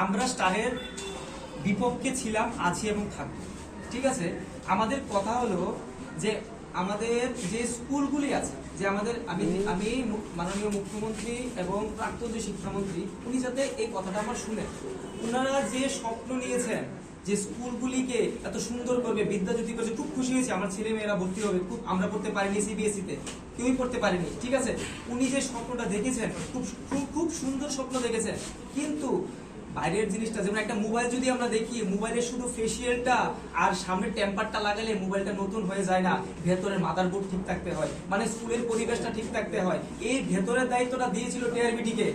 আমরা স্টারের বিপক্ষে ছিলাম, আছি এবং থাকবো। ঠিক আছে, আমাদের কথা হলো যে আমাদের যে স্কুলগুলি আছে, যে আমাদের আমি মাননীয় মুখ্যমন্ত্রী এবং প্রাক্তন যে শিক্ষামন্ত্রী, উনি যাতে এই কথাটা আমার শুনে, ওনারা যে স্বপ্ন নিয়েছেন যে স্কুলগুলিকে এত সুন্দর করবে, বিদ্যাজ্যোতি করছে, খুব খুশি হয়েছে আমার ছেলে মেয়েরা ভর্তি হবে। খুব আমরা পড়তে পারিনি সিবিএসই তে, কেউই পড়তে পারিনি। ঠিক আছে, উনি যে স্বপ্নটা দেখেছেন, খুব খুব খুব সুন্দর স্বপ্ন দেখেছেন, কিন্তু বাইরের জিনিসটা, যেমন একটা মোবাইল যদি আমরা দেখি, মোবাইলের শুধু ফেসিয়ালটা আর সামনে টেম্পারটা লাগালে মোবাইলটা নতুন হয়ে যায় না, ভেতরের মাদারবোর্ড ঠিক থাকতে হয়, মানে স্কুলের পরিবেশটা ঠিক থাকতে হয়। এই ভেতরের দায়িত্বটা দিয়েছিল টিআরবিটি কে,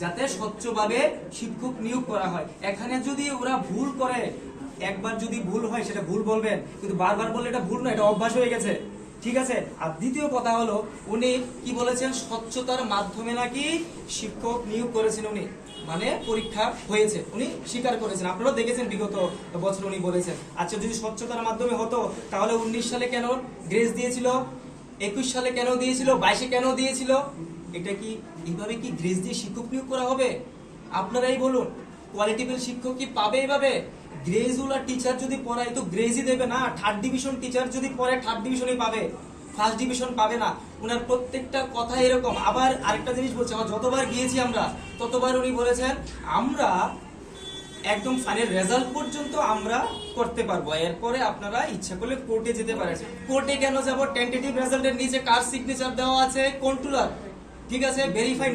যাতে স্বচ্ছভাবে শিক্ষক নিয়োগ করা হয়। এখানে যদি ওরা ভুল করে, একবার যদি ভুল হয় সেটা ভুল বলবেন, কিন্তু বারবার বললে এটা ভুল না, এটা অভ্যাস হয়ে গেছে। ঠিক আছে, আর দ্বিতীয় কথা হলো, উনি কি বলেছেন, স্বচ্ছতার মাধ্যমে নাকি শিক্ষক নিয়োগ করেছেন উনি, মানে পরীক্ষা হয়েছে, উনি স্বীকার করেছেন। আপনারা দেখেছেন বিগত বছর উনি বলেছেন। আচ্ছা, যদি স্বচ্ছতার মাধ্যমে হতো তাহলে 19 সালে কেন গ্রেস দিয়েছিল, 21 সালে কেন দিয়েছিল, 22-এ কেন দিয়েছিল? এটা কি এইভাবে কি গ্রেস দিয়ে শিক্ষক নিয়োগ করা হবে? আপনারাই বলুন, কোয়ালিটিফুল শিক্ষক কি পাবে এইভাবে? গ্রেজুলার টিচার যদি পড়ায় তো গ্রেজই দেবে না, থার্ড ডিভিশন টিচার যদি পড়ে থার্ড ডিভিশনই পাবে, ফার্স্ট ডিভিশন পাবে না। উনার প্রত্যেকটা কথা এরকম। আবার আরেকটা জিনিস বলছে, আমার যতবার গিয়েছি আমরা ততবার উনি বলেছেন আমরা একদম ফাইনাল রেজাল্ট পর্যন্ত আমরা করতে পারবো, এরপরে আপনারা ইচ্ছা করলে কোর্টে যেতে পারেন। কোর্টে কেন যাব? টেন্টেটিভ রেজাল্টের নিচে কার সিগনেচার দেওয়া আছে? কন্ট্রোলার। ঠিক আছে, ভেরিফাই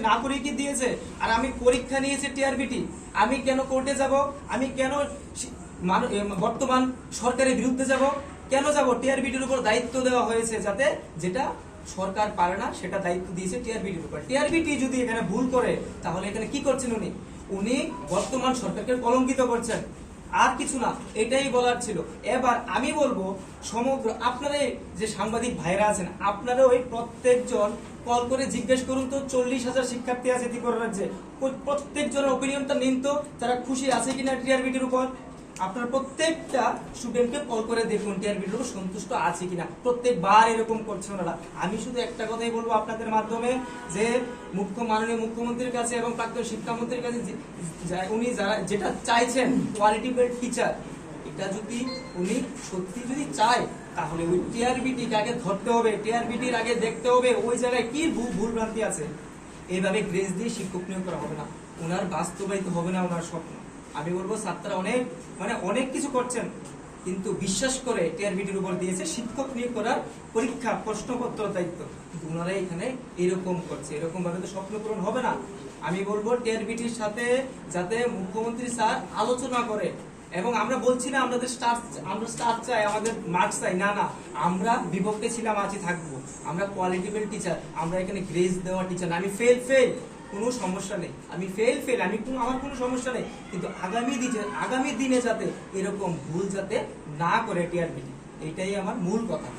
না করে কি দিয়েছে? আর আমি পরীক্ষা নিয়েছি টিআরবিটি, আমি কেন কোর্টে যাব? আমি কেন বর্তমান সরকারের বিরুদ্ধে যাব? কেন যাব? টিআরবিটির উপর দায়িত্ব দেওয়া হয়েছে, যাতে যেটা সরকার পারে না সেটা দায়িত্ব দিয়েছে টিআরবিটির উপর। টিআরবিটি যদি এখানে ভুল করে, তাহলে এখানে কি করছেন উনি? উনি বর্তমান সরকারকে কলঙ্কিত করছেন, আর কিছু না। এটাই বলার ছিল। এবার আমি বলবো, সমগ্র আপনারা যে সাংবাদিক ভাইরা আছেন, আপনারা ওই প্রত্যেকজন কল করে জিজ্ঞেস করুন তো, 40,000 শিক্ষার্থী আছে ত্রিপুরা রাজ্যে, প্রত্যেকজনের ওপিনিয়নটা নিন তো, তারা খুশি আছে কিনা টিআরবিটির উপর। আপনার প্রত্যেকটা স্টুডেন্টকে কল করে দেখুন টিআরবিটির উপর সন্তুষ্ট আছে কিনা। প্রত্যেকবার এরকম করছে ওনারা। আমি শুধু একটা কথাই বলবো আপনাদের মাধ্যমে, যে মাননীয় মুখ্যমন্ত্রীর কাছে এবং প্রাক্তন শিক্ষামন্ত্রীর কাছে, উনি যারা যেটা চাইছেন কোয়ালিটিফুল টিচার, এটা যদি উনি সত্যি যদি চায়, তাহলে ওই টিআরবিটিকে আগে ধরতে হবে, টিআরবিটির আগে দেখতে হবে ওই জায়গায় কি ভুল ভ্রান্তি আছে। এইভাবে গ্রেস দিয়ে শিক্ষক নিয়োগ করা হবে না, ওনার বাস্তবায়িত হবে না ওনার স্বপ্ন। আমি বলবো ছাত্ররা অনেক কিছু করছেন, কিন্তু বিশ্বাস করে টিআরবিটির উপর দিয়েছে শিক্ষক নিয়োগ করার পরীক্ষা, প্রশ্নপত্র দায়িত্ব, কিন্তু ওনারা এখানে এরকম করছে। এরকম ভাবে তো স্বপ্ন পূরণ হবে না। আমি বলবো টিআরবিটির সাথে যাতে মুখ্যমন্ত্রী স্যার আলোচনা করে, এবং আমরা বলছি না আমরা স্টার চাই, আমাদের মার্কস চাই, না না, আমরা বিপক্ষে ছিলাম, আছি, থাকবো। আমরা কোয়ালিটিফুল টিচার, আমরা এখানে গ্রেস দেওয়া টিচার না। আমি ফেল কোনো সমস্যা নেই, আমি ফেল আমার কোনো সমস্যা নেই, কিন্তু আগামী দিনে যাতে এরকম ভুল যাতে না করে টিআরবিটি, এটাই আমার মূল কথা।